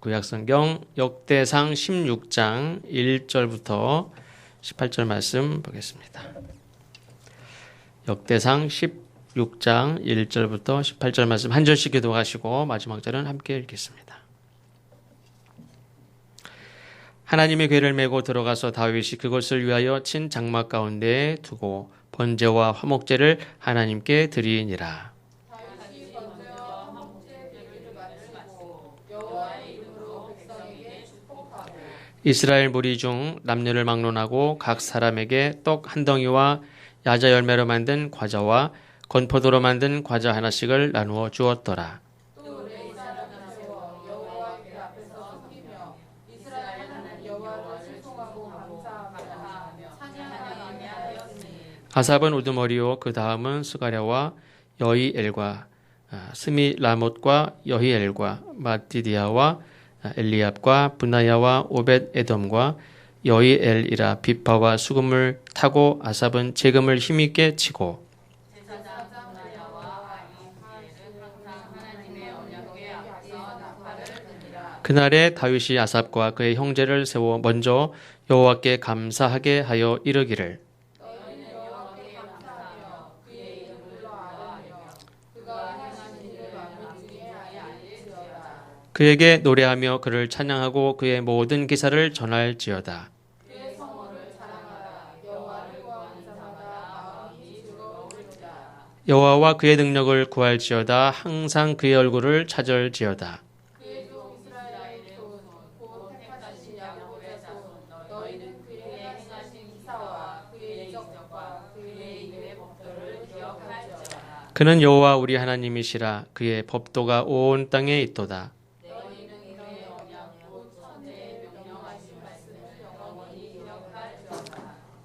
구약성경 역대상 16장 1절부터 18절 말씀 보겠습니다. 역대상 16장 1절부터 18절 말씀 한 절씩 기도하시고 마지막 절은 함께 읽겠습니다. 하나님의 궤를 메고 들어가서 다윗이 그것을 위하여 친 장막 가운데에 두고 번제와 화목제를 하나님께 드리니라. 이스라엘 무리 중 남녀를 막론하고 각 사람에게 떡 한 덩이와 야자 열매로 만든 과자와 건포도로 만든 과자 하나씩을 나누어 주었더라. 아삽은 우두머리요 그 다음은 스가랴와 여히엘과 스미라못과 여히엘과 마띠디아와 엘리압과 분나야와 오벳 에돔과 여히엘이라 비파와 수금을 타고 아삽은 재금을 힘있게 치고 그날에 다윗이 아삽과 그의 형제를 세워 먼저 여호와께 감사하게 하여 이르기를 그에게 노래하며 그를 찬양하고 그의 모든 기사를 전할지어다. 여호와와 그의 능력을 구할지어다. 항상 그의 얼굴을 찾을지어다. 그는 여호와 우리 하나님이시라. 그의 법도가 온 땅에 있도다.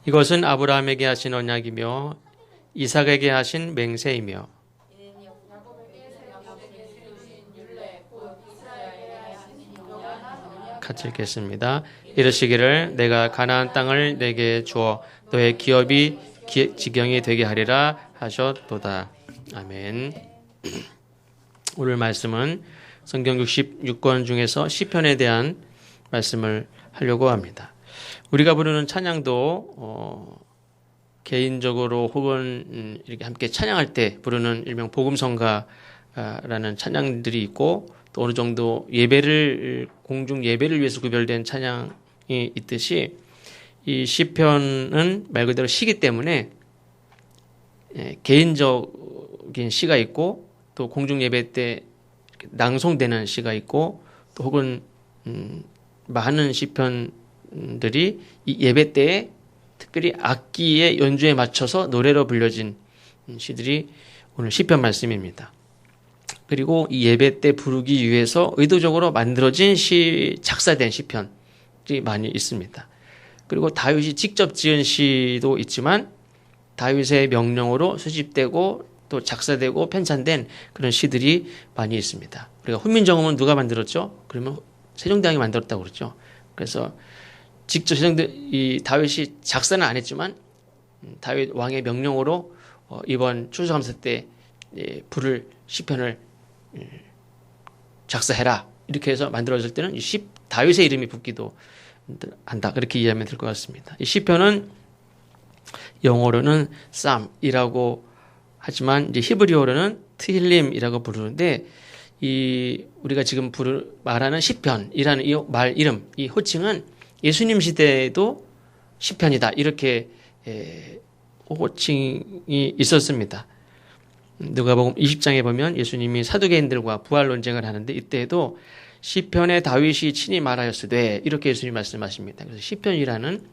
이것은 아브라함에게 하신 언약이며 이삭에게 하신 맹세이며 같이 읽겠습니다. 이르시기를 내가 가나안 땅을 내게 주어 너의 기업이 지경이 되게 하리라 하셨도다. 아멘. 오늘 말씀은 성경 66권 중에서 시편에 대한 말씀을 하려고 합니다. 우리가 부르는 찬양도 개인적으로 혹은 이렇게 함께 찬양할 때 부르는 일명 복음성가라는 찬양들이 있고 또 어느 정도 예배를 공중 예배를 위해서 구별된 찬양이 있듯이 이 시편은 말 그대로 시기 때문에 개인적인 시가 있고 또 공중 예배 때 낭송되는 시가 있고 또 혹은 많은 시편 들이 이 예배 때에 특별히 악기의 연주에 맞춰서 노래로 불려진 시들이 오늘 시편 말씀입니다. 그리고 이 예배 때 부르기 위해서 의도적으로 만들어진 작사된 시편이 많이 있습니다. 그리고 다윗이 직접 지은 시도 있지만 다윗의 명령으로 수집되고 또 작사되고 편찬된 그런 시들이 많이 있습니다. 우리가 훈민정음은 누가 만들었죠? 그러면 세종대왕이 만들었다고 그러죠. 그래서 직접 이 다윗이 작사는 안 했지만 다윗 왕의 명령으로 이번 추수감사 때 부를 시편을 작사해라 이렇게 해서 만들어질 때는 다윗의 이름이 붙기도 한다 그렇게 이해하면 될 것 같습니다. 이 시편은 영어로는 쌈이라고 하지만 이제 히브리어로는 트힐림이라고 부르는데 이 우리가 지금 말하는 시편이라는 이 말 이름 이 호칭은 예수님 시대에도 시편이다 이렇게 호칭이 있었습니다. 누가복음 20장에 보면 예수님이 사두개인들과 부활 논쟁을 하는데 이때에도 시편에 다윗이 친히 말하였으되 이렇게 예수님이 말씀하십니다. 그래서 시편이라는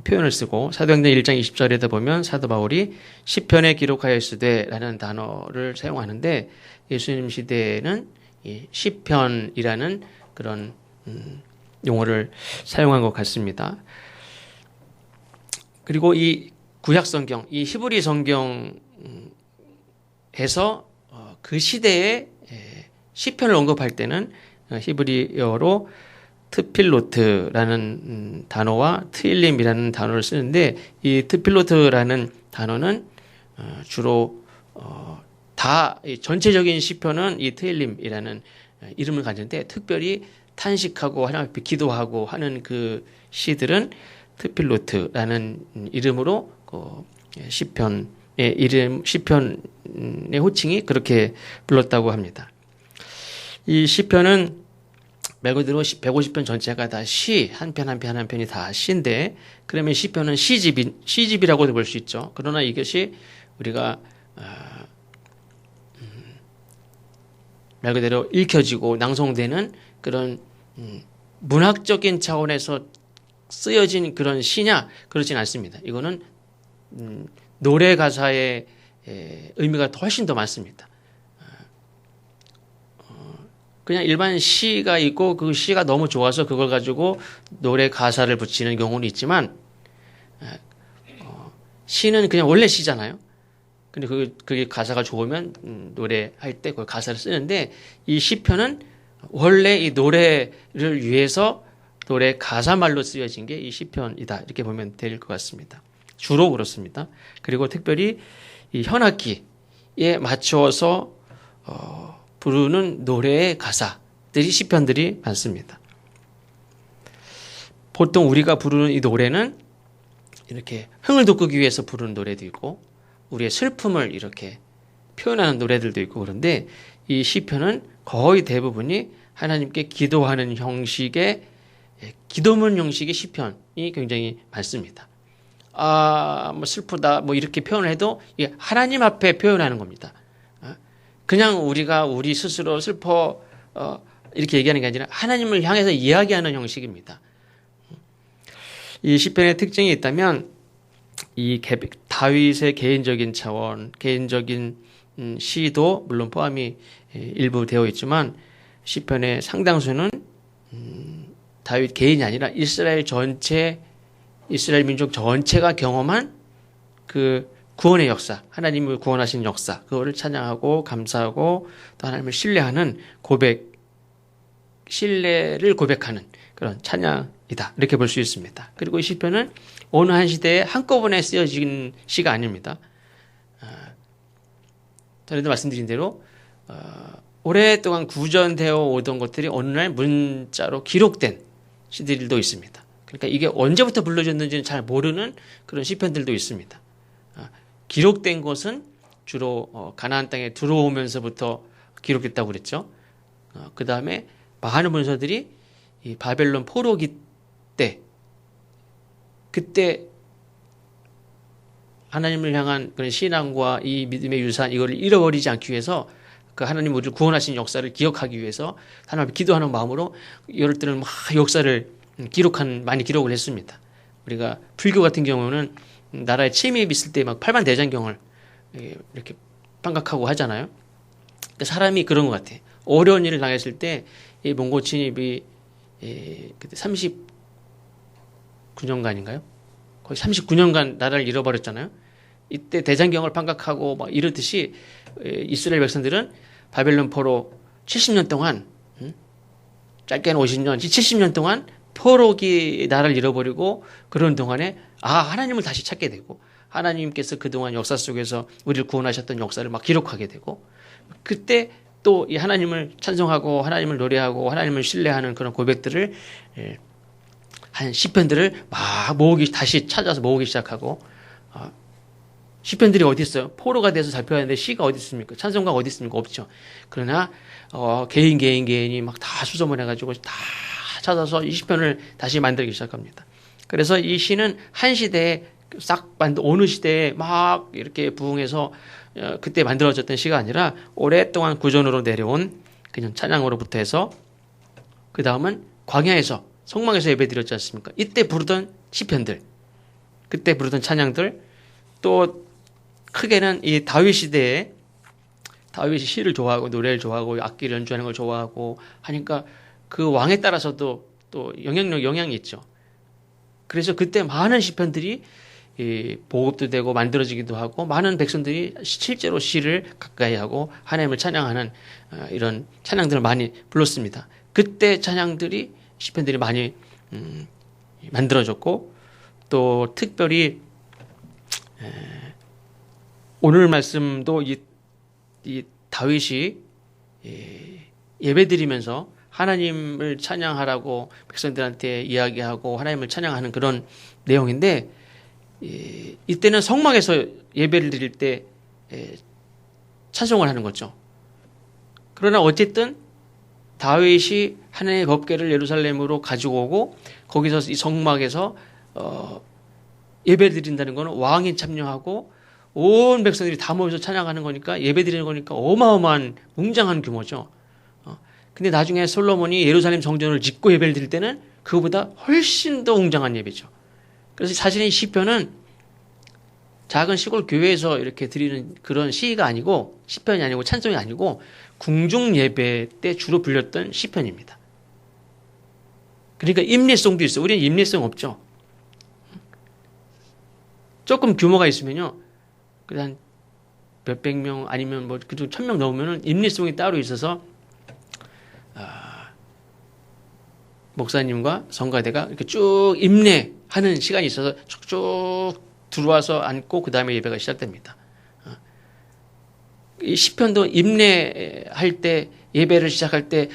표현을 쓰고 사도행전 1장 20절에도 보면 사도 바울이 시편에 기록하였으되 라는 단어를 사용하는데 예수님 시대에는 이 시편이라는 그런 용어를 사용한 것 같습니다. 그리고 이 구약성경, 이 히브리 성경에서 그 시대에 시편을 언급할 때는 히브리어로 트필로트라는 단어와 트일림이라는 단어를 쓰는데 이 트필로트라는 단어는 주로 다 전체적인 시편은 이 트일림이라는 이름을 가졌는데 특별히 탄식하고 하나님 앞에 기도하고 하는 그 시들은 트필로트라는 이름으로 시편의 이름 시편의 호칭이 그렇게 불렀다고 합니다. 이 시편은 말 그대로 150편 전체가 다 시, 한 편 한 편 한 편이 다 시인데, 그러면 시편은 시집이라고도 볼 수 있죠. 그러나 이것이 우리가 말 그대로 읽혀지고 낭송되는 그런 문학적인 차원에서 쓰여진 그런 시냐? 그렇진 않습니다. 이거는 노래 가사의 의미가 훨씬 더 많습니다. 그냥 일반 시가 있고 그 시가 너무 좋아서 그걸 가지고 노래 가사를 붙이는 경우는 있지만, 시는 그냥 원래 시잖아요. 근데 그게 가사가 좋으면 노래할 때 그 가사를 쓰는데, 이 시편은 원래 이 노래를 위해서 노래 가사말로 쓰여진 게 이 시편이다, 이렇게 보면 될 것 같습니다. 주로 그렇습니다. 그리고 특별히 이 현악기에 맞추어서 부르는 노래의 가사들이 시편들이 많습니다. 보통 우리가 부르는 이 노래는 이렇게 흥을 돋구기 위해서 부르는 노래도 있고, 우리의 슬픔을 이렇게 표현하는 노래들도 있고, 그런데 이 시편은 거의 대부분이 하나님께 기도하는 형식의 기도문 형식의 시편이 굉장히 많습니다. 뭐 슬프다 뭐 이렇게 표현을 해도 이게 하나님 앞에 표현하는 겁니다. 그냥 우리가 우리 스스로 슬퍼 이렇게 얘기하는 게 아니라 하나님을 향해서 이야기하는 형식입니다. 이 시편의 특징이 있다면 이 다윗의 개인적인 차원, 개인적인 시도 물론 포함이 일부 되어 있지만, 시편의 상당수는 다윗 개인이 아니라 이스라엘 민족 전체가 경험한 그 구원의 역사, 하나님을 구원하신 역사, 그거를 찬양하고 감사하고 또 하나님을 신뢰하는 신뢰를 고백하는 그런 찬양이다, 이렇게 볼 수 있습니다. 그리고 이 시편은 어느 한 시대에 한꺼번에 쓰여진 시가 아닙니다. 전에도 말씀드린 대로 오랫동안 구전되어 오던 것들이 어느 날 문자로 기록된 시들도 있습니다. 그러니까 이게 언제부터 불러졌는지는 잘 모르는 그런 시편들도 있습니다. 기록된 것은 주로 가나안 땅에 들어오면서부터 기록됐다고 그랬죠. 그 다음에 많은 문서들이 이 바벨론 포로기 때, 그때 하나님을 향한 그런 신앙과 이 믿음의 유산, 이거를 잃어버리지 않기 위해서, 그 하나님 우리를 구원하신 역사를 기억하기 위해서 하나님 기도하는 마음으로 이럴 때는 막 역사를 많이 기록을 했습니다. 우리가 불교 같은 경우는 나라에 침입 있을 때 막 팔만대장경을 이렇게 판각하고 하잖아요. 사람이 그런 것 같아. 어려운 일을 당했을 때 이 몽고 침입이 그때 39년간인가요? 거의 39년간 나라를 잃어버렸잖아요. 이때 대장경을 판각하고 막 이러듯이 이스라엘 백성들은 바벨론 포로 70년 동안, 짧게는 50년, 70년 동안 포로기 나라를 잃어버리고, 그런 동안에 하나님을 다시 찾게 되고, 하나님께서 그동안 역사 속에서 우리를 구원하셨던 역사를 막 기록하게 되고, 그때 또 이 하나님을 찬송하고 하나님을 노래하고 하나님을 신뢰하는 그런 고백들을 한 시편들을 막 다시 찾아서 모으기 시작하고, 시편들이 어디 있어요? 포로가 돼서 잡혀야 하는데 시가 어디 있습니까? 찬송가가 어디 있습니까? 없죠. 그러나 개인이 막 다 수소문 해가지고 다 찾아서 이 시편을 다시 만들기 시작합니다. 그래서 이 시는 한 시대에 어느 시대에 막 이렇게 부흥해서 그때 만들어졌던 시가 아니라 오랫동안 구전으로 내려온 그냥 찬양으로부터 해서, 그 다음은 광야에서 성막에서 예배드렸지 않습니까? 이때 부르던 시편들, 그때 부르던 찬양들, 또 크게는 이 다윗 시대에 다윗이 시를 좋아하고 노래를 좋아하고 악기를 연주하는 걸 좋아하고 하니까 그 왕에 따라서도 또 영향이 있죠. 그래서 그때 많은 시편들이 보급도 되고 만들어지기도 하고, 많은 백성들이 실제로 시를 가까이 하고 하나님을 찬양하는 이런 찬양들을 많이 불렀습니다. 그때 찬양들이 시편들이 많이 만들어졌고, 또 특별히 오늘 말씀도 이 다윗이 예배드리면서 하나님을 찬양하라고 백성들한테 이야기하고 하나님을 찬양하는 그런 내용인데, 이때는 성막에서 예배를 드릴 때 찬송을 하는 거죠. 그러나 어쨌든 다윗이 하나님의 법궤를 예루살렘으로 가지고 오고 거기서 이 성막에서 예배를 드린다는 것은 왕이 참여하고 온 백성들이 다 모여서 찬양하는 거니까, 예배 드리는 거니까 어마어마한 웅장한 규모죠. 근데 나중에 솔로몬이 예루살렘 성전을 짓고 예배를 드릴 때는 그거보다 훨씬 더 웅장한 예배죠. 그래서 사실 이 시편은 작은 시골 교회에서 이렇게 드리는 그런 시가 아니고, 시편이 아니고 찬송이 아니고 궁중 예배 때 주로 불렸던 시편입니다. 그러니까 임례송도 있어요. 우리는 임례송 없죠. 조금 규모가 있으면요, 한 몇백 명 아니면 뭐 그중 1000명 넘으면은 임례송이 따로 있어서 목사님과 성가대가 이렇게 쭉 임례하는 시간이 있어서 쭉쭉 들어와서 앉고 그 다음에 예배가 시작됩니다. 이 시편도 임례할 때, 예배를 시작할 때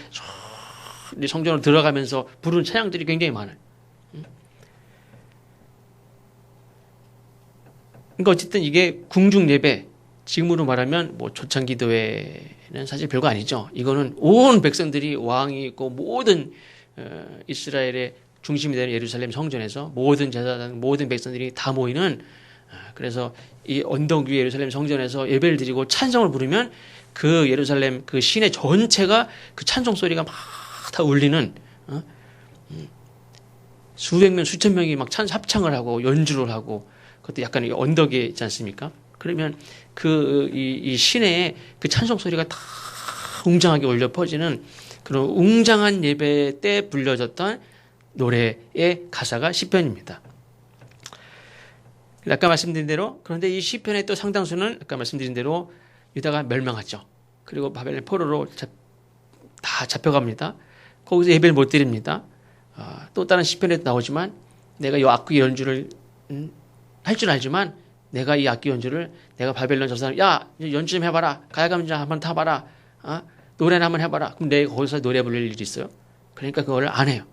성전으로 들어가면서 부르는 찬양들이 굉장히 많아요. 그러니까 어쨌든 이게 궁중 예배, 지금으로 말하면 뭐 초창기도회는 사실 별거 아니죠. 이거는 온 백성들이, 왕이 있고 모든 이스라엘의 중심이 되는 예루살렘 성전에서 모든 제사장, 모든 백성들이 다 모이는, 그래서 이 언덕 위에 예루살렘 성전에서 예배를 드리고 찬송을 부르면 그 예루살렘 그 시내 전체가 그 찬송 소리가 막 다 울리는, 수백 명, 수천 명이 막 합창을 하고 연주를 하고, 그것도 약간 이 언덕에 있지 않습니까? 그러면 이 시내에 그 찬송 소리가 다 웅장하게 울려 퍼지는 그런 웅장한 예배 때 불려졌던 노래의 가사가 시편입니다. 아까 말씀드린 대로, 그런데 이 시편의 또 상당수는 아까 말씀드린 대로 유다가 멸망하죠. 그리고 바벨론 포로로 다 잡혀갑니다. 거기서 예배를 못 드립니다. 또 다른 시편에도 나오지만, 내가 이 악기 연주를 할 줄 알지만 내가 이 악기 연주를, 내가 바벨론 저 사람, 야 연주 좀 해봐라, 가야금자 한번 타봐라, 노래나 한번 해봐라. 그럼 내가 거기서 노래 부를 일이 있어요? 그러니까 그걸 안 해요.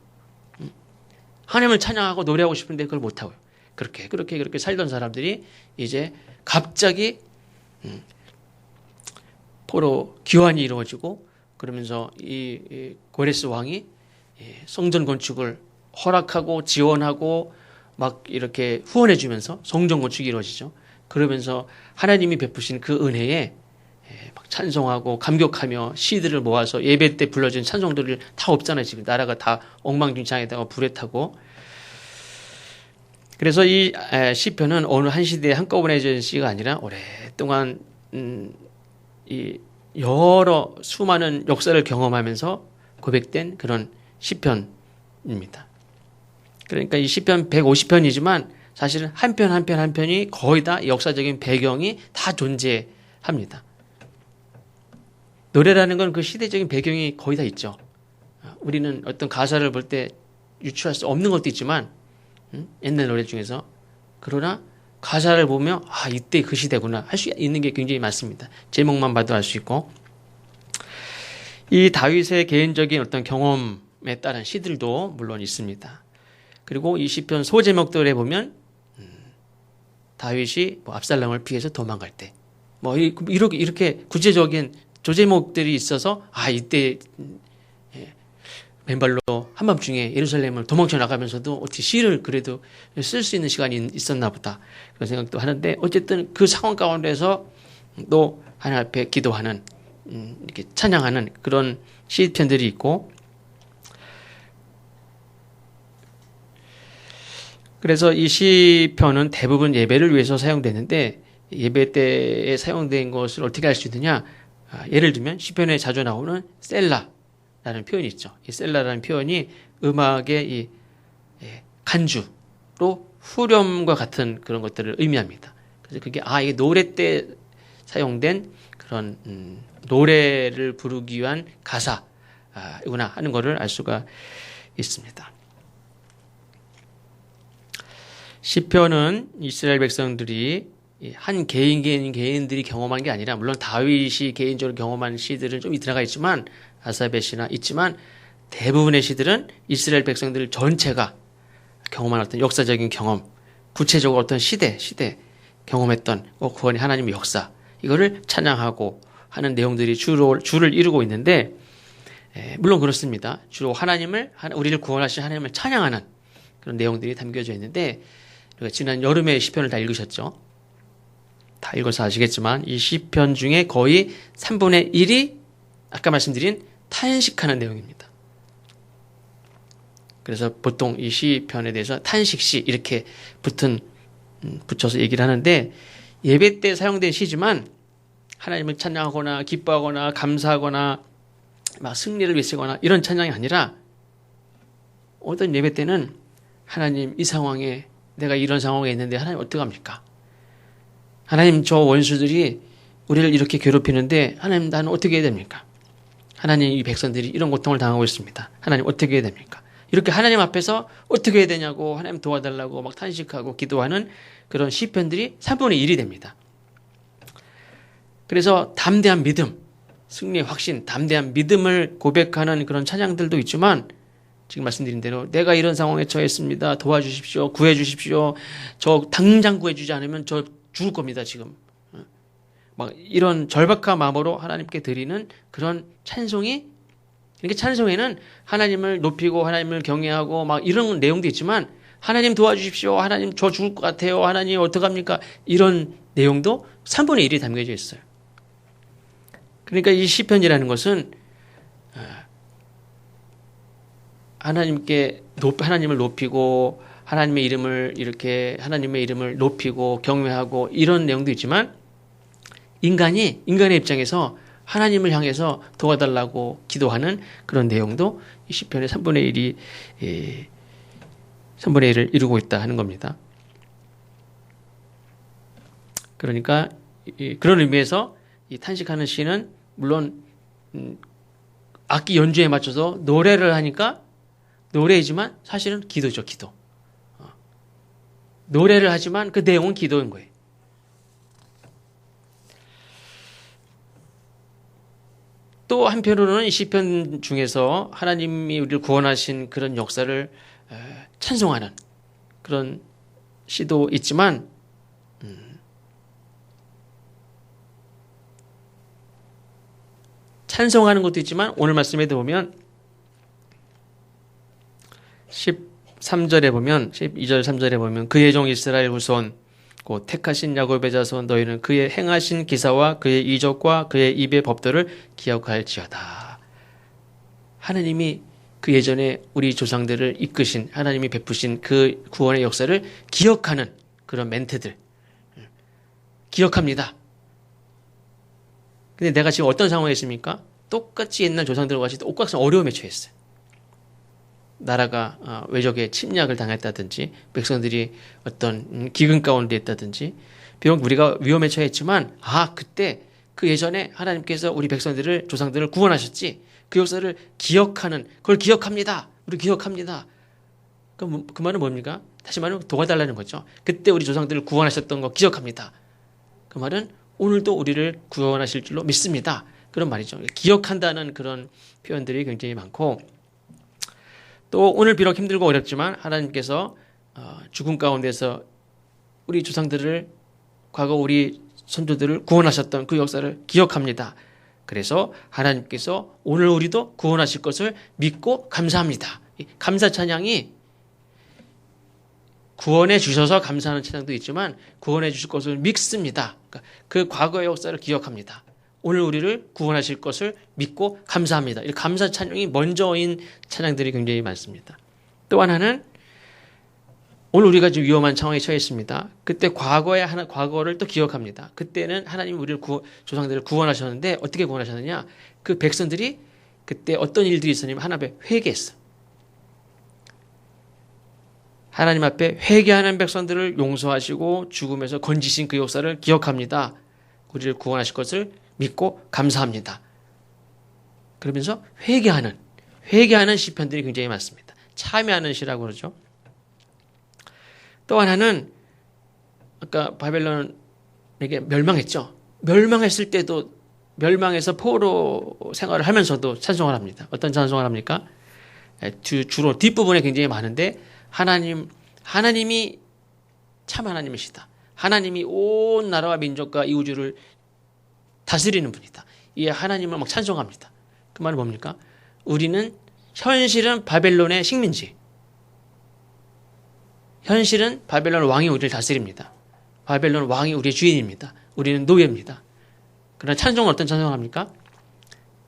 하나님을 찬양하고 노래하고 싶은데 그걸 못 하고요. 그렇게 살던 사람들이 이제 갑자기 포로 귀환이 이루어지고, 그러면서 이 고레스 왕이 성전 건축을 허락하고 지원하고 막 이렇게 후원해 주면서 성전 건축이 이루어지죠. 그러면서 하나님이 베푸신 그 은혜에 막 찬송하고 감격하며 시들을 모아서 예배 때 불러준 찬송들을 다 없잖아요. 지금 나라가 다 엉망진창에다가 불에 타고. 그래서 이 시편은 어느 한 시대에 한꺼번에 진 시가 아니라 오랫동안 이 여러 수많은 역사를 경험하면서 고백된 그런 시편입니다. 그러니까 이 시편 150편이지만 사실은 한 편 한 편이 거의 다 역사적인 배경이 다 존재합니다. 노래라는 건 그 시대적인 배경이 거의 다 있죠. 우리는 어떤 가사를 볼 때 유추할 수 없는 것도 있지만, 옛날 노래 중에서, 그러나 가사를 보면 이때 그 시대구나 할 수 있는 게 굉장히 많습니다. 제목만 봐도 알 수 있고. 이 다윗의 개인적인 어떤 경험에 따른 시들도 물론 있습니다. 그리고 이 시편 소제목들에 보면 다윗이 뭐 압살롬을 피해서 도망갈 때, 뭐 이렇게 구체적인 조제목들이 있어서 이때 맨발로 한밤중에 예루살렘을 도망쳐 나가면서도 어떻게 시를 그래도 쓸 수 있는 시간이 있었나 보다, 그런 생각도 하는데, 어쨌든 그 상황 가운데서 또 하나님 앞에 기도하는, 이렇게 찬양하는 그런 시편들이 있고, 그래서 이 시편은 대부분 예배를 위해서 사용되는데, 예배 때에 사용된 것을 어떻게 알 수 있느냐? 예를 들면 시편에 자주 나오는 셀라라는 표현이 있죠. 이 셀라라는 표현이 음악의 이 간주로 후렴과 같은 그런 것들을 의미합니다. 그래서 그게 이게 노래 때 사용된 그런 노래를 부르기 위한 가사이구나 하는 것을 알 수가 있습니다. 시편은 이스라엘 백성들이 한 개인들이 경험한 게 아니라, 물론 다윗이 개인적으로 경험한 시들은 좀 들어가 있지만, 아사베시나 있지만 대부분의 시들은 이스라엘 백성들 전체가 경험한 어떤 역사적인 경험, 구체적으로 어떤 시대 경험했던 구원의 하나님의 역사, 이거를 찬양하고 하는 내용들이 주를 이루고 있는데, 물론 그렇습니다. 주로 우리를 구원하신 하나님을 찬양하는 그런 내용들이 담겨져 있는데, 우리가 지난 여름에 시편을 다 읽으셨죠? 다 읽어서 아시겠지만 이 시편 중에 거의 3분의 1이 아까 말씀드린 탄식하는 내용입니다. 그래서 보통 이 시편에 대해서 탄식시 이렇게 붙여서 얘기를 하는데, 예배 때 사용된 시지만 하나님을 찬양하거나 기뻐하거나 감사하거나 막 승리를 외치거나 이런 찬양이 아니라, 어떤 예배 때는 하나님, 이 상황에 내가 이런 상황에 있는데 하나님 어떡합니까? 하나님, 저 원수들이 우리를 이렇게 괴롭히는데 하나님, 나는 어떻게 해야 됩니까? 하나님, 이 백성들이 이런 고통을 당하고 있습니다. 하나님 어떻게 해야 됩니까? 이렇게 하나님 앞에서 어떻게 해야 되냐고 하나님 도와달라고 막 탄식하고 기도하는 그런 시편들이 3분의 1이 됩니다. 그래서 담대한 믿음, 승리의 확신, 담대한 믿음을 고백하는 그런 찬양들도 있지만, 지금 말씀드린 대로 내가 이런 상황에 처했습니다. 도와주십시오. 구해주십시오. 저 당장 구해주지 않으면 저 죽을 겁니다, 지금. 막 이런 절박한 마음으로 하나님께 드리는 그런 찬송이, 이렇게 찬송에는 하나님을 높이고 하나님을 경외하고 막 이런 내용도 있지만, 하나님 도와주십시오. 하나님 저 죽을 것 같아요. 하나님 어떡합니까? 이런 내용도 3분의 1이 담겨져 있어요. 그러니까 이 시편이라는 것은 하나님을 높이고 하나님의 이름을 높이고 경외하고 이런 내용도 있지만, 인간의 입장에서 하나님을 향해서 도와달라고 기도하는 그런 내용도 이 시편의 3분의 1을 이루고 있다 하는 겁니다. 그러니까 그런 의미에서 이 탄식하는 시는 물론 악기 연주에 맞춰서 노래를 하니까 노래이지만 사실은 기도죠, 기도. 노래를 하지만 그 내용은 기도인 거예요. 또 한편으로는 이 시편 중에서 하나님이 우리를 구원하신 그런 역사를 찬송하는 그런 시도 있지만, 찬송하는 것도 있지만 오늘 말씀에도 보면 13절에 보면 12절 3절에 보면 그의 종 이스라엘 후손 곧 택하신 야곱의 자손 너희는 그의 행하신 기사와 그의 이적과 그의 입의 법도를 기억할지어다. 하나님이 그 예전에 우리 조상들을 이끄신, 하나님이 베푸신 그 구원의 역사를 기억하는 그런 멘트들 기억합니다. 근데 내가 지금 어떤 상황에 있습니까? 똑같이 옛날 조상들과 같이 똑같이 어려움에 처했어요. 나라가 외적의 침략을 당했다든지, 백성들이 어떤 기근 가운데 있다든지, 비록 우리가 위험에 처했지만, 그때 그 예전에 하나님께서 우리 조상들을 구원하셨지, 그 역사를 기억하는, 그걸 기억합니다. 우리 기억합니다. 그 말은 뭡니까? 다시 말하면 도와달라는 거죠. 그때 우리 조상들을 구원하셨던 거 기억합니다. 그 말은 오늘도 우리를 구원하실 줄로 믿습니다. 그런 말이죠. 기억한다는 그런 표현들이 굉장히 많고, 또 오늘 비록 힘들고 어렵지만 하나님께서 죽음 가운데서 우리 조상들을, 과거 우리 선조들을 구원하셨던 그 역사를 기억합니다. 그래서 하나님께서 오늘 우리도 구원하실 것을 믿고 감사합니다. 감사 찬양이 구원해 주셔서 감사하는 찬양도 있지만, 구원해 주실 것을 믿습니다. 그러니까 그 과거의 역사를 기억합니다. 오늘 우리를 구원하실 것을 믿고 감사합니다. 이 감사 찬양이 먼저인 찬양들이 굉장히 많습니다. 또 하나는 오늘 우리가 지금 위험한 상황에 처했습니다. 그때 과거를 또 기억합니다. 그때는 하나님 우리를 조상들을 구원하셨는데 어떻게 구원하셨느냐? 그 백성들이 그때 어떤 일들이 있었냐면 하나님 앞에 회개했어. 하나님 앞에 회개하는 백성들을 용서하시고 죽음에서 건지신 그 역사를 기억합니다. 우리를 구원하실 것을 믿고 감사합니다. 그러면서 회개하는 시편들이 굉장히 많습니다. 참여하는 시라고 그러죠. 또 하나는 아까 바벨론에게 멸망했죠. 멸망했을 때도 멸망해서 포로 생활을 하면서도 찬송을 합니다. 어떤 찬송을 합니까? 주로 뒷부분에 굉장히 많은데 하나님이 참 하나님이시다. 하나님이 온 나라와 민족과 이 우주를 다스리는 분이다. 이 하나님을 막 찬송합니다. 그 말은 뭡니까? 우리는 현실은 바벨론의 식민지. 현실은 바벨론 왕이 우리를 다스립니다. 바벨론 왕이 우리의 주인입니다. 우리는 노예입니다. 그러나 찬송은 어떤 찬송을 합니까?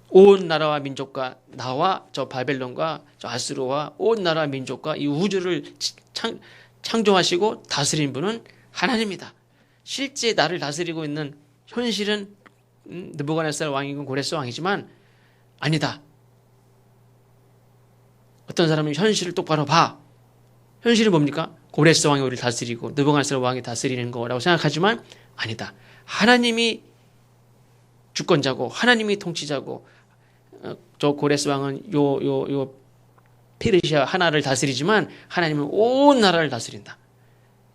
온 나라와 민족과 나와 저 바벨론과 저 아수르와 온 나라와 민족과 이 우주를 창조하시고 다스린 분은 하나님이다. 실제 나를 다스리고 있는 현실은 느부갓네살 왕이고 고레스 왕이지만 아니다. 어떤 사람은 현실을 똑바로 봐. 현실은 뭡니까? 고레스 왕이 우리를 다스리고 느부갓네살 왕이 다스리는 거라고 생각하지만 아니다. 하나님이 주권자고 하나님이 통치자고 저 고레스 왕은 요 페르시아 하나를 다스리지만 하나님은 온 나라를 다스린다.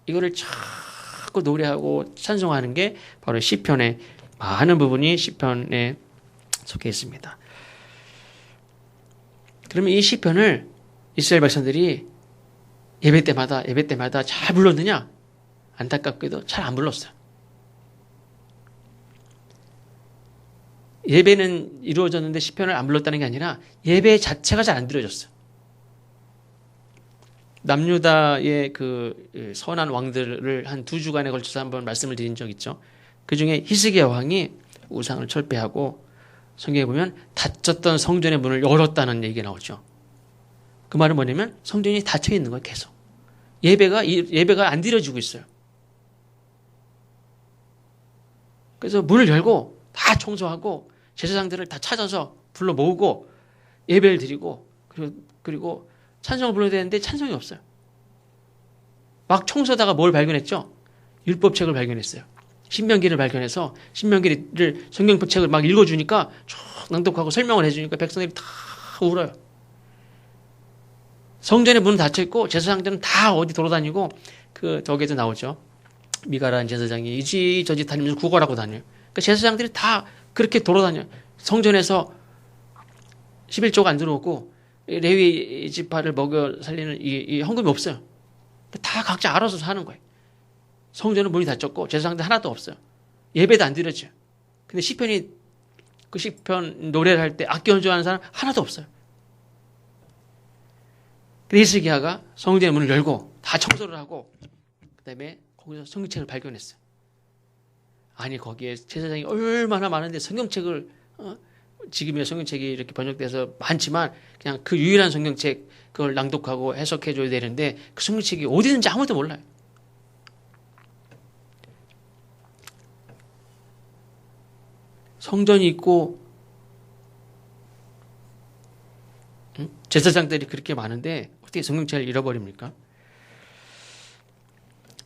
이거를 자꾸 노래하고 찬송하는 게 바로 시편의 많은 부분이 시편에 속해 있습니다. 그러면 이 시편을 이스라엘 백성들이 예배 때마다 잘 불렀느냐? 안타깝게도 잘 안 불렀어요. 예배는 이루어졌는데 시편을 안 불렀다는 게 아니라 예배 자체가 잘 안 드려졌어요. 남유다의 그 선한 왕들을 한 2주간에 걸쳐서 한번 말씀을 드린 적 있죠. 그 중에 히스기야 왕이 우상을 철폐하고 성경에 보면 닫혔던 성전의 문을 열었다는 얘기가 나오죠. 그 말은 뭐냐면 성전이 닫혀 있는 거예요, 계속. 예배가 안 드려지고 있어요. 그래서 문을 열고 다 청소하고 제사장들을 다 찾아서 불러 모으고 예배를 드리고 그리고 찬송을 불러야 되는데 찬송이 없어요. 막 청소하다가 뭘 발견했죠? 율법책을 발견했어요. 신명기를 발견해서 신명기를 성경책을 막 읽어주니까 쭉 낭독하고 설명을 해주니까 백성들이 다 울어요. 성전의 문은 닫혀있고 제사장들은 다 어디 돌아다니고 저기에도 나오죠. 미가라는 제사장이 이지저지 다니면서 구걸하고 다녀요. 그러니까 제사장들이 다 그렇게 돌아다녀요. 성전에서 11조가 안 들어오고 레위 지파를 먹여 살리는 이 헌금이 없어요. 다 각자 알아서 사는 거예요. 성전은 문이 닫혔고 제사장들 하나도 없어요. 예배도 안 드려져요. 근데 그 시편 노래를 할 때 악기 연주하는 사람 하나도 없어요. 히스기야가 성전의 문을 열고 다 청소를 하고 그다음에 거기서 성경책을 발견했어요. 아니 거기에 제사장이 얼마나 많은데 성경책을 지금의 성경책이 이렇게 번역돼서 많지만 그냥 그 유일한 성경책 그걸 낭독하고 해석해줘야 되는데 그 성경책이 어디 있는지 아무도 몰라요. 성전이 있고 제사장들이 그렇게 많은데 어떻게 성경책을 잃어버립니까?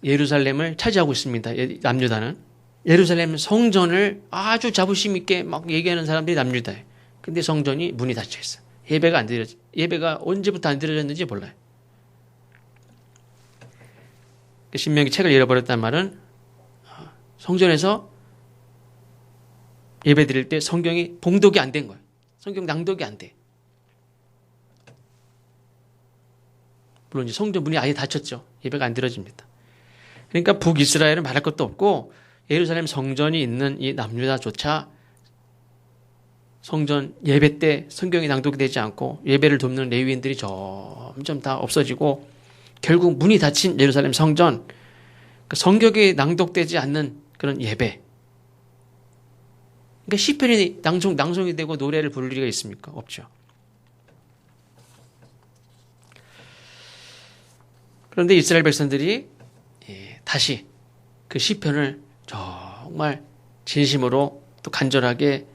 예루살렘을 차지하고 있습니다. 남유다는. 예루살렘 성전을 아주 자부심 있게 막 얘기하는 사람들이 남유다예요. 근데 성전이 문이 닫혀 있어요. 예배가 언제부터 안 드려졌는지 몰라요. 신명기 책을 잃어버렸단 말은 성전에서 예배 드릴 때 성경이 봉독이 안 된 거예요. 성경 낭독이 안 돼. 물론 이제 성전 문이 아예 닫혔죠. 예배가 안 드려집니다. 그러니까 북이스라엘은 말할 것도 없고 예루살렘 성전이 있는 이 남유다조차 성전 예배 때 성경이 낭독이 되지 않고 예배를 돕는 레위인들이 점점 다 없어지고 결국 문이 닫힌 예루살렘 성전, 성경이 낭독되지 않는 그런 예배. 그러니까 시편이 낭송이 되고 노래를 부를 리가 있습니까? 없죠. 그런데 이스라엘 백성들이 다시 그 시편을 정말 진심으로 또 간절하게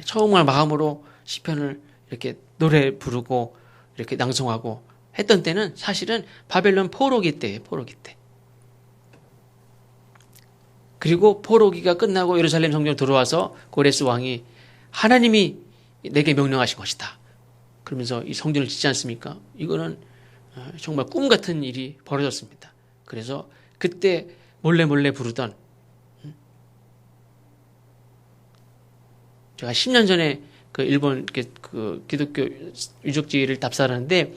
정말 마음으로 시편을 이렇게 노래 부르고 이렇게 낭송하고 했던 때는 사실은 바벨론 포로기 때예요. 포로기 때. 그리고 포로기가 끝나고 예루살렘 성전 들어와서 고레스 왕이 하나님이 내게 명령하신 것이다. 그러면서 이 성전을 짓지 않습니까? 이거는 정말 꿈 같은 일이 벌어졌습니다. 그래서 그때 몰래 부르던 제가 10년 전에 그 일본 그 기독교 유적지를 답사하는데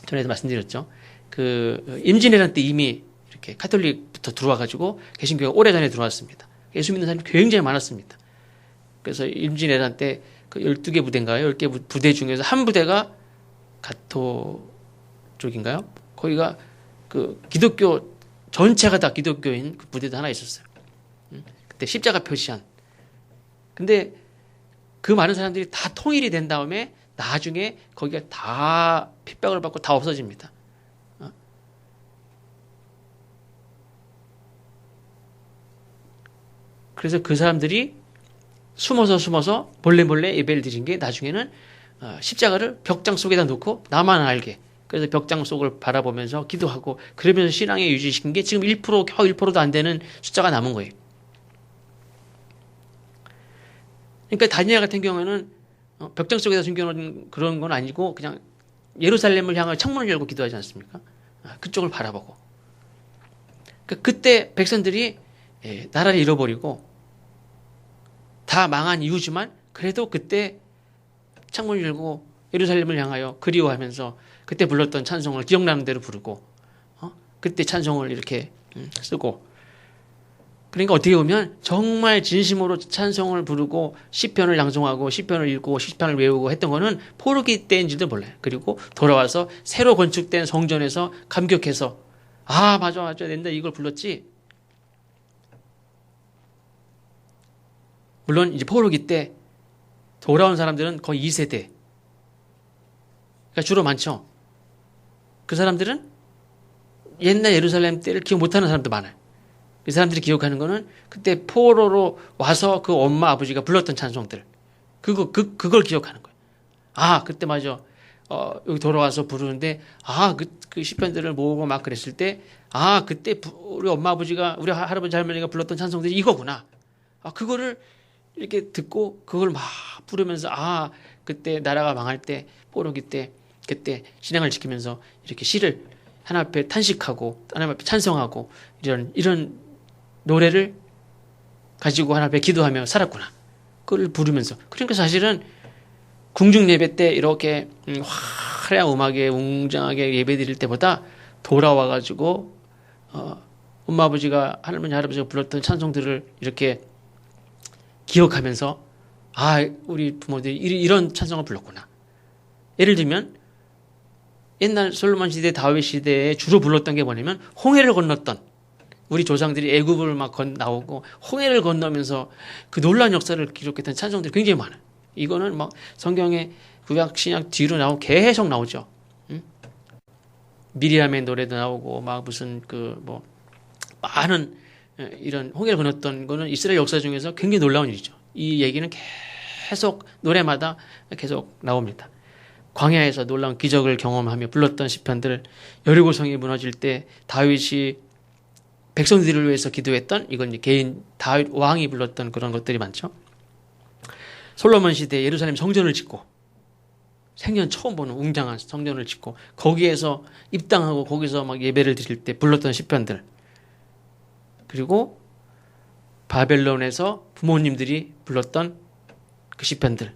전에도 말씀드렸죠. 그 임진왜란 때 이미 이렇게 카톨릭부터 들어와가지고 개신교가 오래전에 들어왔습니다. 예수 믿는 사람이 굉장히 많았습니다. 그래서 임진왜란 때 그 12개 부대인가요? 10개 부대 중에서 한 부대가 가토 쪽인가요? 거기가 그 기독교 전체가 다 기독교인 그 부대도 하나 있었어요. 그때 십자가 표시한. 근데 그 많은 사람들이 다 통일이 된 다음에 나중에 거기가 다 핍박을 받고 다 없어집니다. 그래서 그 사람들이 숨어서 몰래 예배를 드린 게 나중에는 십자가를 벽장 속에다 놓고 나만 알게. 그래서 벽장 속을 바라보면서 기도하고 그러면서 신앙에 유지시킨 게 지금 1%, 겨우 1%도 안 되는 숫자가 남은 거예요. 그러니까 다니엘 같은 경우에는 벽장 속에다 숨겨놓은 그런 건 아니고 그냥 예루살렘을 향해 창문을 열고 기도하지 않습니까? 그쪽을 바라보고. 그때 백성들이 나라를 잃어버리고 다 망한 이유지만 그래도 그때 창문을 열고 예루살렘을 향하여 그리워하면서 그때 불렀던 찬송을 기억나는 대로 부르고 그때 찬송을 이렇게 쓰고 그러니까 어떻게 보면 정말 진심으로 찬송을 부르고 시편을 낭송하고 시편을 읽고 시편을 외우고 했던 거는 포로기 때인지도 몰라요. 그리고 돌아와서 새로 건축된 성전에서 감격해서 맞아 내가 이걸 불렀지. 물론 이제 포로기 때 돌아온 사람들은 거의 2세대. 그러니까 주로 많죠. 그 사람들은 옛날 예루살렘 때를 기억 못하는 사람도 많아요. 이 사람들이 기억하는 거는 그때 포로로 와서 그 엄마 아버지가 불렀던 찬송들. 그걸 기억하는 거예요. 그때 맞아. 여기 돌아와서 부르는데 그 시편들을 모으고 막 그랬을 때 그때 우리 엄마 아버지가 우리 할아버지 할머니가 불렀던 찬송들이 이거구나. 그거를 이렇게 듣고 그걸 막 부르면서 그때 나라가 망할 때 포로기 때 그때 신앙을 지키면서 이렇게 시를 하나님 앞에 탄식하고 하나님 앞에 찬송하고 이런 노래를 가지고 하나님 앞에 기도하며 살았구나. 그걸 부르면서. 그러니까 사실은 궁중 예배 때 이렇게 화려한 음악에 웅장하게 예배 드릴 때보다 돌아와가지고 엄마 아버지가 할아버지가 불렀던 찬송들을 이렇게 기억하면서 우리 부모들이 이런 찬송을 불렀구나. 예를 들면 옛날 솔로몬 시대 다윗 시대에 주로 불렀던 게 뭐냐면 홍해를 건넜던 우리 조상들이 애굽을 막 나오고 홍해를 건너면서 그 놀라운 역사를 기록했던 찬송들이 굉장히 많아요. 이거는 막 성경의 구약 신약 뒤로 나오고 계속 나오죠. 미리암의 노래도 나오고 막 무슨 많은 이런 홍해를 건넜던 거는 이스라엘 역사 중에서 굉장히 놀라운 일이죠. 이 얘기는 계속 노래마다 계속 나옵니다. 광야에서 놀라운 기적을 경험하며 불렀던 시편들, 여리고성이 무너질 때 다윗이 백성들을 위해서 기도했던 이건 개인 다윗 왕이 불렀던 그런 것들이 많죠. 솔로몬 시대 예루살렘 성전을 짓고 생전 처음 보는 웅장한 성전을 짓고 거기에서 입당하고 거기서 막 예배를 드릴 때 불렀던 시편들. 그리고 바벨론에서 부모님들이 불렀던 그 시편들.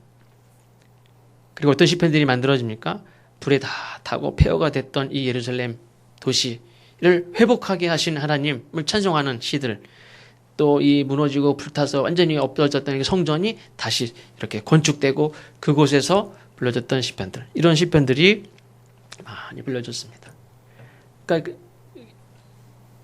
그리고 어떤 시편들이 만들어집니까? 불에 다 타고 폐허가 됐던 이 예루살렘 도시를 회복하게 하신 하나님을 찬송하는 시들. 또 이 무너지고 불타서 완전히 없어졌던 성전이 다시 이렇게 건축되고 그곳에서 불러졌던 시편들. 이런 시편들이 많이 불려졌습니다. 그러니까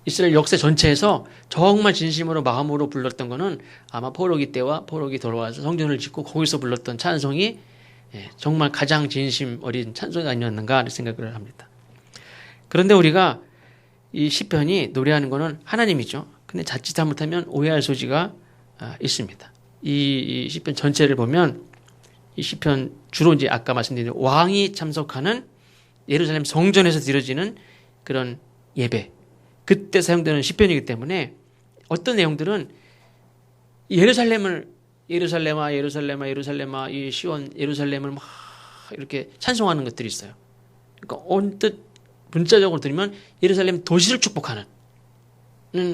이스라엘 역사 전체에서 정말 진심으로 마음으로 불렀던 거는 아마 포로기 때와 포로기 돌아와서 성전을 짓고 거기서 불렀던 찬송이 정말 가장 진심 어린 찬송이 아니었는가 생각을 합니다. 그런데 우리가 이 시편이 노래하는 거는 하나님이죠. 근데 자칫 잘못하면 오해할 소지가 있습니다. 이 시편 전체를 보면 이 시편 주로 이제 아까 말씀드린 왕이 참석하는 예루살렘 성전에서 드려지는 그런 예배. 그때 사용되는 시편이기 때문에 어떤 내용들은 예루살렘아 이 시온 예루살렘을 막 이렇게 찬송하는 것들이 있어요. 그러니까 언뜻 문자적으로 들으면 예루살렘 도시를 축복하는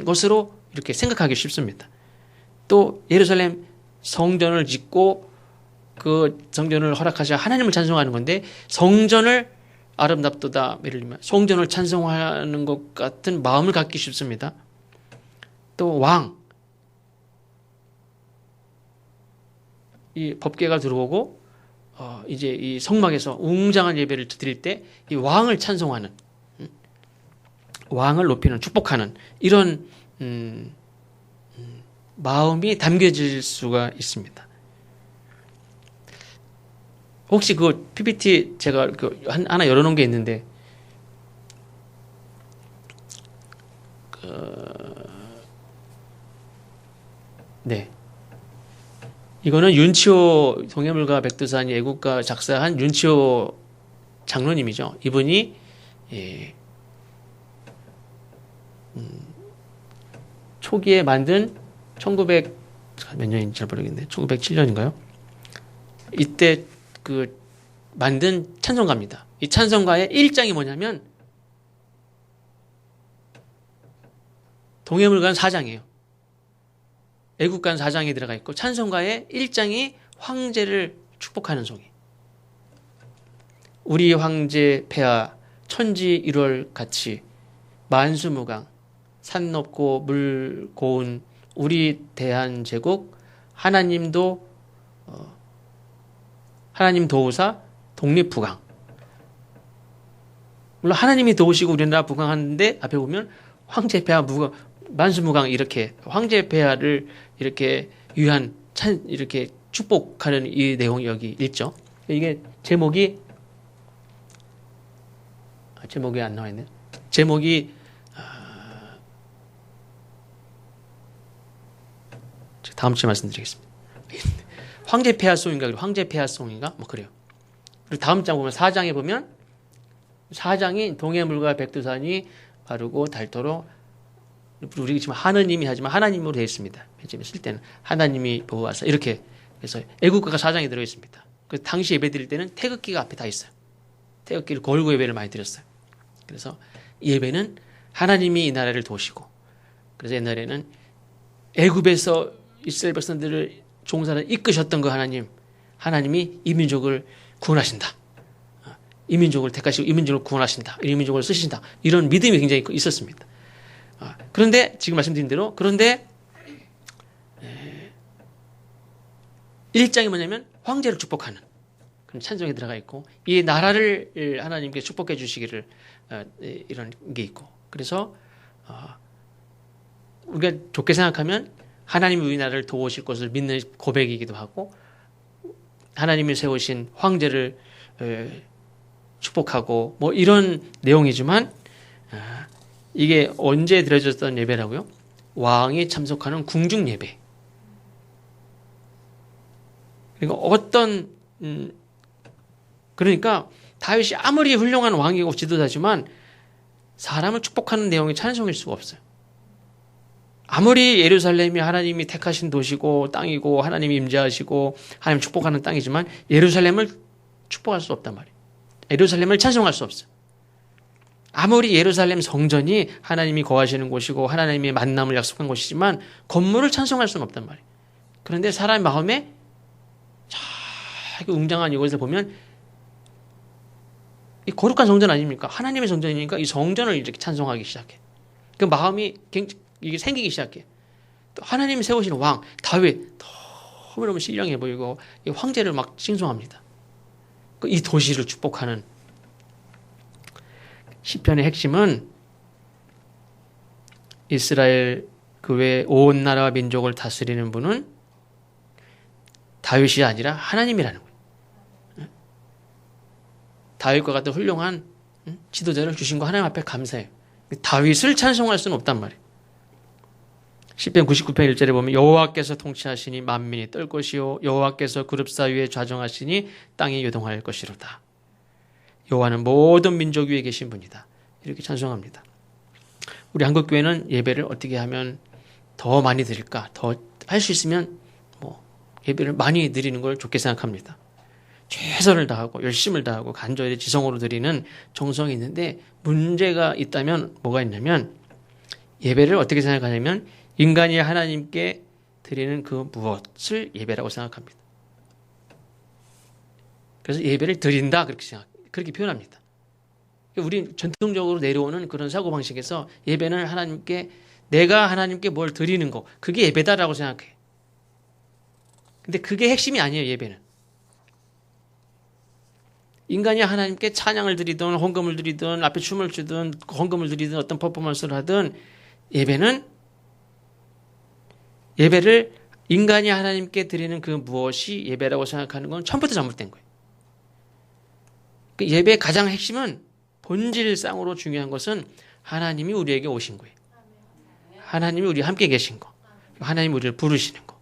것으로 이렇게 생각하기 쉽습니다. 또 예루살렘 성전을 짓고 그 성전을 허락하셔 하나님을 찬송하는 건데 성전을 아름답도다 예를 들면 성전을 찬송하는 것 같은 마음을 갖기 쉽습니다. 또 왕, 이 법궤가 들어오고 이제 이 성막에서 웅장한 예배를 드릴 때 이 왕을 찬송하는, 왕을 높이는, 축복하는 이런 마음이 담겨질 수가 있습니다. 혹시 그 PPT 제가 하나 열어놓은 게 있는데 네. 이거는 윤치호 동해물과 백두산이 애국가 작사한 윤치호 장로님이죠. 이분이 초기에 만든 1900 몇 년인지 잘 모르겠네. 1907년인가요? 이때 그 만든 찬송가입니다. 이 찬송가의 1장이 뭐냐면 동해물간 4장이에요. 애국간 4장이 들어가 있고 찬송가의 1장이 황제를 축복하는 송이. 우리 황제 폐하 천지 1월 같이 만수무강 산 높고 물 고운 우리 대한제국 하나님도 하나님 도우사 독립부강. 물론 하나님이 도우시고 우리나라 부강하는데 앞에 보면 황제 폐하 무강 만수무강 이렇게 황제 폐하를 이렇게 위한 이렇게 축복하는 이 내용이 여기 있죠. 이게 제목이 안 나와 있네. 제목이 다음 주에 말씀드리겠습니다. 황제 폐하송인가 황제 폐하송인가 뭐 그래요. 그리고 다음 장 보면 4장에 보면 4장이 동해물과 백두산이 바르고 닳도록 우리 지금 하느님이 하지만 하나님으로 되어 있습니다. 지금 쓸 때는 하나님이 보호하사 이렇게 그래서 애국가가 4장에 들어 있습니다. 그 당시 예배 드릴 때는 태극기가 앞에 다 있어요. 태극기를 걸고 예배를 많이 드렸어요. 그래서 예배는 하나님이 이 나라를 도우시고 그래서 옛날에는 애굽에서 이스라엘 백성들을 종사를 이끄셨던 그 하나님이 이 민족을 구원하신다. 이 민족을 택하시고 이 민족을 구원하신다. 이 민족을 쓰신다. 이런 믿음이 굉장히 있었습니다. 그런데 지금 말씀드린 대로 그런데 1장이 뭐냐면 황제를 축복하는 그런 찬송이 들어가 있고 이 나라를 하나님께 축복해 주시기를 이런 게 있고 그래서 우리가 좋게 생각하면 하나님이 우리나라를 도우실 것을 믿는 고백이기도 하고 하나님이 세우신 황제를 축복하고 뭐 이런 내용이지만 이게 언제 드려졌던 예배라고요? 왕이 참석하는 궁중 예배. 그러니까 다윗이 아무리 훌륭한 왕이고 지도자지만 사람을 축복하는 내용이 찬송일 수가 없어요. 아무리 예루살렘이 하나님이 택하신 도시고 땅이고 하나님이 임재하시고 하나님 축복하는 땅이지만 예루살렘을 축복할 수 없단 말이에요. 예루살렘을 찬송할 수 없어요. 아무리 예루살렘 성전이 하나님이 거하시는 곳이고 하나님이 만남을 약속한 곳이지만 건물을 찬송할 수는 없단 말이에요. 그런데 사람의 마음에 웅장한 이곳을 보면 이 거룩한 성전 아닙니까? 하나님의 성전이니까 이 성전을 이렇게 찬송하기 시작해. 그 마음이 이게 생기기 시작해. 또 하나님이 세우신 왕 다윗 너무너무 신령해 보이고 이 황제를 막 칭송합니다. 이 도시를 축복하는 시편의 핵심은 이스라엘 그 외 온 나라와 민족을 다스리는 분은 다윗이 아니라 하나님이라는 거예요. 다윗과 같은 훌륭한 지도자를 주신 거 하나님 앞에 감사해요. 다윗을 찬송할 수는 없단 말이에요. 시편 99편 1절에 보면 여호와께서 통치하시니 만민이 떨 것이요 여호와께서 그룹사 위에 좌정하시니 땅이 요동할 것이로다. 여호와는 모든 민족 위에 계신 분이다. 이렇게 찬송합니다. 우리 한국교회는 예배를 어떻게 하면 더 많이 드릴까? 더 할 수 있으면 예배를 많이 드리는 걸 좋게 생각합니다. 최선을 다하고 열심을 다하고 간절히 지성으로 드리는 정성이 있는데 문제가 있다면 뭐가 있냐면 예배를 어떻게 생각하냐면 인간이 하나님께 드리는 그 무엇을 예배라고 생각합니다. 그래서 예배를 드린다 그렇게 표현합니다. 우리 전통적으로 내려오는 그런 사고방식에서 예배는 내가 하나님께 뭘 드리는 거, 그게 예배다라고 생각해. 근데 그게 핵심이 아니에요, 예배는. 인간이 하나님께 찬양을 드리든 헌금을 드리든 앞에 춤을 추든 헌금을 드리든 어떤 퍼포먼스를 하든 예배를 인간이 하나님께 드리는 그 무엇이 예배라고 생각하는 건 처음부터 잘못된 거예요. 예배의 가장 핵심은 본질상으로 중요한 것은 하나님이 우리에게 오신 거예요. 하나님이 우리와 함께 계신 거. 하나님이 우리를 부르시는 거.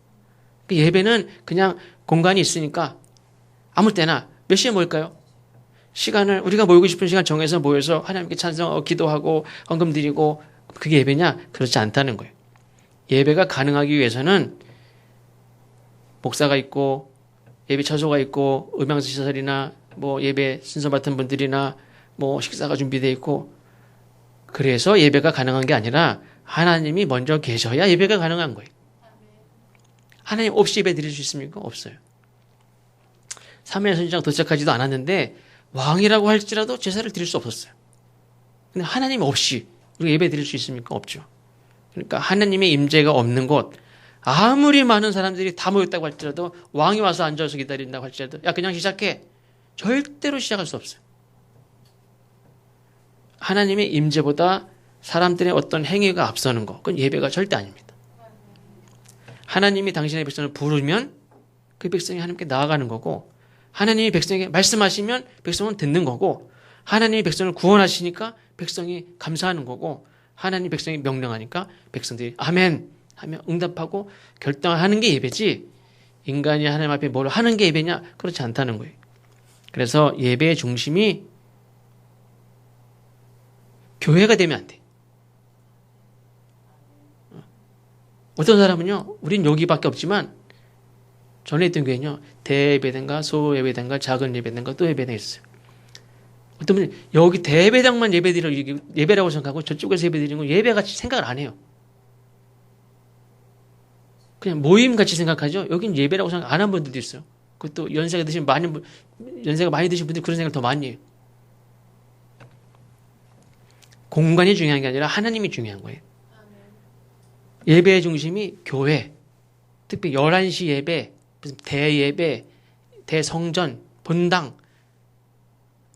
예배는 그냥 공간이 있으니까 아무 때나 몇 시에 모일까요? 시간을 우리가 모이고 싶은 시간 정해서 모여서 하나님께 찬송하고 기도하고 헌금 드리고 그게 예배냐? 그렇지 않다는 거예요. 예배가 가능하기 위해서는 목사가 있고 예배 처소가 있고 음향시설이나 뭐 예배 순서 맡은 분들이나 뭐 식사가 준비되어 있고 그래서 예배가 가능한 게 아니라 하나님이 먼저 계셔야 예배가 가능한 거예요. 하나님 없이 예배 드릴 수 있습니까? 없어요. 사무엘 선지자가 도착하지도 않았는데 왕이라고 할지라도 제사를 드릴 수 없었어요. 근데 하나님 없이 우리가 예배 드릴 수 있습니까? 없죠. 그러니까 하나님의 임재가 없는 곳, 아무리 많은 사람들이 다 모였다고 할지라도 왕이 와서 앉아서 기다린다고 할지라도 야 그냥 시작해. 절대로 시작할 수 없어요. 하나님의 임재보다 사람들의 어떤 행위가 앞서는 거, 그건 예배가 절대 아닙니다. 하나님이 당신의 백성을 부르면 그 백성이 하나님께 나아가는 거고 하나님이 백성에게 말씀하시면 백성은 듣는 거고 하나님이 백성을 구원하시니까 백성이 감사하는 거고 하나님 백성이 명령하니까 백성들이 아멘 하며 응답하고 결정하는 게 예배지 인간이 하나님 앞에 뭘 하는 게 예배냐? 그렇지 않다는 거예요. 그래서 예배의 중심이 교회가 되면 안 돼. 어떤 사람은요, 우린 여기밖에 없지만 전에 있던 교회는요, 대예배당과 소예배당과 작은 예배당과 또 예배당이 있어요. 어떤 분이 여기 대예배당만 예배라고 생각하고 저쪽에서 예배드리는 건 예배같이 생각을 안 해요. 그냥 모임같이 생각하죠. 여긴 예배라고 생각 안 한 분들도 있어요. 그것도 연세가 많이 드신 분들이 그런 생각을 더 많이 해요. 공간이 중요한 게 아니라 하나님이 중요한 거예요. 예배의 중심이 교회, 특히 11시 예배, 무슨 대예배, 대성전, 본당,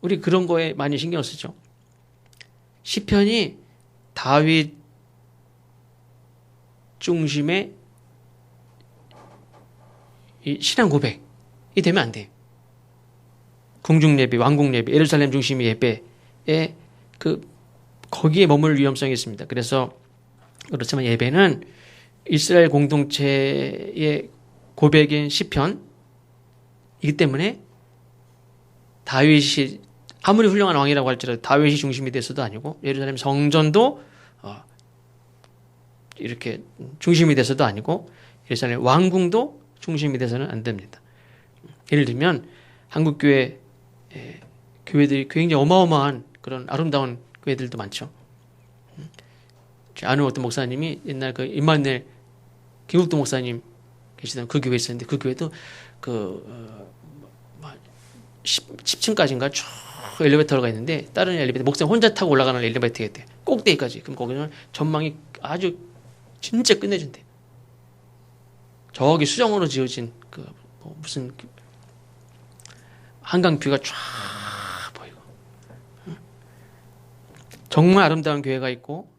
우리 그런 거에 많이 신경 쓰죠. 시편이 다윗 중심의 이 신앙 고백이 되면 안 돼요. 궁중 예배, 왕궁 예배, 예루살렘 중심의 예배에 거기에 머물 위험성이 있습니다. 그래서 그렇지만 예배는 이스라엘 공동체의 고백인 시편이기 때문에 다윗이 아무리 훌륭한 왕이라고 할지라도 다윗이 중심이 돼서도 아니고 예루살렘 성전도 이렇게 중심이 돼서도 아니고 예루살렘 왕궁도 중심이 돼서는 안 됩니다. 예를 들면 한국 교회들이 굉장히 어마어마한 그런 아름다운 교회들도 많죠. 아는 어떤 목사님이 옛날 그 임마누엘 김국도 목사님 계시던 그 교회에 있었는데 그 교회도 10층까지인가 쭉 엘리베이터가 있는데 다른 엘리베이터 목사님 혼자 타고 올라가는 엘리베이터가 있대. 꼭대기까지. 그럼 거기는 전망이 아주 진짜 끝내준대. 저기 수정으로 지어진 무슨 한강뷰가 쫙 보이고 정말 아름다운 교회가 있고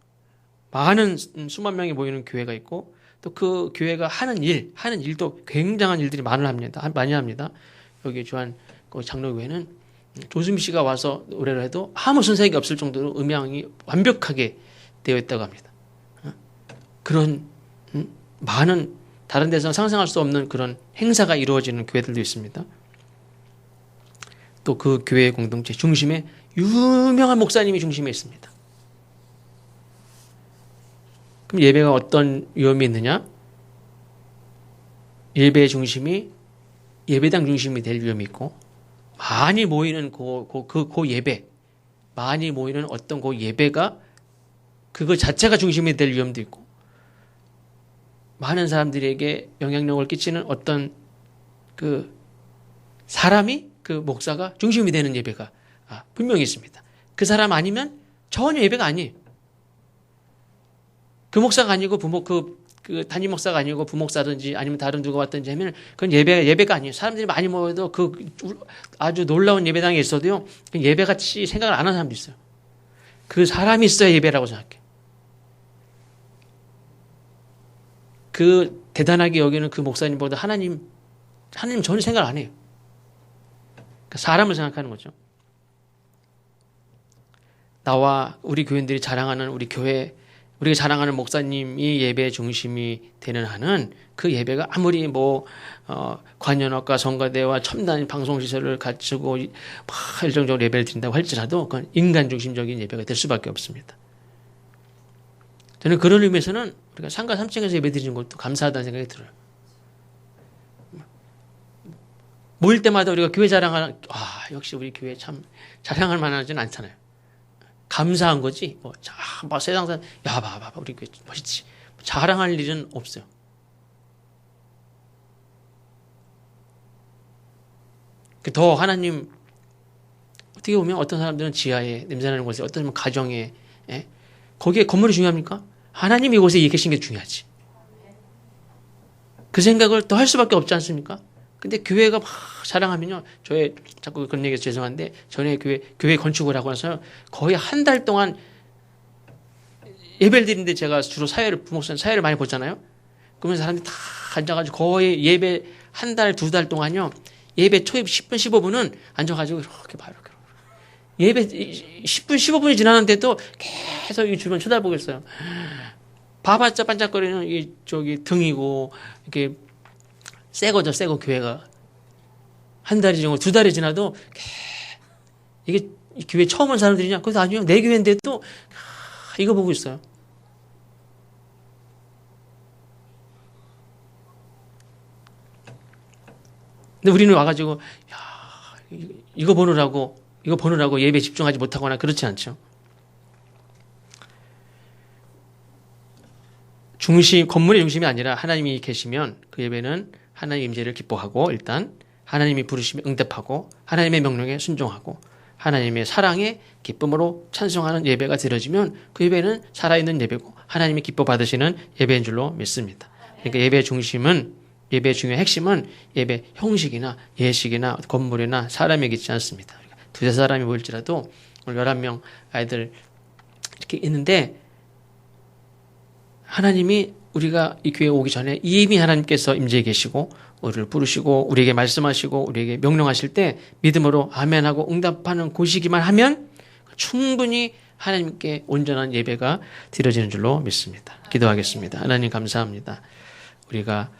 많은 수만 명이 모이는 교회가 있고 또 그 교회가 하는 일도 굉장한 일들이 많이 합니다. 여기 주한 장로교회는 조수미 씨가 와서 노래를 해도 아무 손색이 없을 정도로 음향이 완벽하게 되어 있다고 합니다. 그런 많은 다른 데서는 상상할 수 없는 그런 행사가 이루어지는 교회들도 있습니다. 또 그 교회 공동체 중심에 유명한 목사님이 중심에 있습니다. 그럼 예배가 어떤 위험이 있느냐? 예배의 중심이 예배당 중심이 될 위험이 있고 많이 모이는 그 예배, 많이 모이는 어떤 그 예배가 그거 자체가 중심이 될 위험도 있고 많은 사람들에게 영향력을 끼치는 어떤 그 사람이 그 그 목사가 중심이 되는 예배가 분명히 있습니다. 그 사람 아니면 전혀 예배가 아니에요. 그 목사가 아니고 그 담임 목사가 아니고 부목사든지 아니면 다른 누가 왔든지 하면 그건 예배가 아니에요. 사람들이 많이 모여도 그 아주 놀라운 예배당에 있어도요, 예배같이 생각을 안 하는 사람도 있어요. 그 사람이 있어야 예배라고 생각해. 그 대단하게 여기는 그 목사님보다 하나님 전혀 생각을 안 해요. 사람을 생각하는 거죠. 나와 우리 교인들이 자랑하는 우리 교회, 우리가 자랑하는 목사님이 예배의 중심이 되는 한은 그 예배가 아무리 관현악과 성가대와 첨단 방송시설을 갖추고 일정적으로 예배를 드린다고 할지라도 그건 인간 중심적인 예배가 될 수밖에 없습니다. 저는 그런 의미에서는 우리가 상가 3층에서 예배 드리는 것도 감사하다는 생각이 들어요. 모일 때마다 우리가 교회 자랑하는, 역시 우리 교회 참 자랑할 만하지는 않잖아요. 감사한 거지. 세상 사람, 봐봐, 우리 교회 멋있지. 자랑할 일은 없어요. 더 하나님, 어떻게 보면 어떤 사람들은 지하에, 냄새나는 곳에, 어떤 사람은 가정에, 거기에 건물이 중요합니까? 하나님 이곳에 계신 게 중요하지. 그 생각을 더 할 수밖에 없지 않습니까? 근데 교회가 막 자랑하면요, 자꾸 그런 얘기해서 죄송한데, 전에 교회 건축을 하고 나서 거의 한 달 동안 예배를 드리는데 제가 주로 부목사님 사회를 많이 보잖아요? 그러면 사람들이 다 앉아가지고 거의 예배 한 달, 두 달 동안요, 예배 초입 10분, 15분은 앉아가지고 이렇게 봐요. 예배 10분, 15분이 지나는데도 계속 이 주변 쳐다보고 있어요. 봐봤자 반짝거리는 등이고, 이렇게 새거죠, 새거 교회가. 한 달이 지나고 두 달이 지나도 이게 교회 처음 온 사람들이냐? 그것도 아니요. 내 교회인데도 이거 보고 있어요. 근데 우리는 와가지고 이거 보느라고 예배에 집중하지 못하거나 그렇지 않죠. 건물의 중심이 아니라 하나님이 계시면 그 예배는 하나님의 임재를 기뻐하고 일단 하나님이 부르시면 응답하고 하나님의 명령에 순종하고 하나님의 사랑에 기쁨으로 찬송하는 예배가 드려지면 그 예배는 살아있는 예배고 하나님이 기뻐 받으시는 예배인 줄로 믿습니다. 그러니까 예배의 중요한 핵심은 예배 형식이나 예식이나 건물이나 사람에 있지 않습니다. 두세 사람이 모일지라도 오늘 11명 아이들 이렇게 있는데 하나님이 우리가 이 교회에 오기 전에 이미 하나님께서 임재해 계시고 우리를 부르시고 우리에게 말씀하시고 우리에게 명령하실 때 믿음으로 아멘하고 응답하는 고시기만 하면 충분히 하나님께 온전한 예배가 드려지는 줄로 믿습니다. 기도하겠습니다. 하나님 감사합니다. 우리가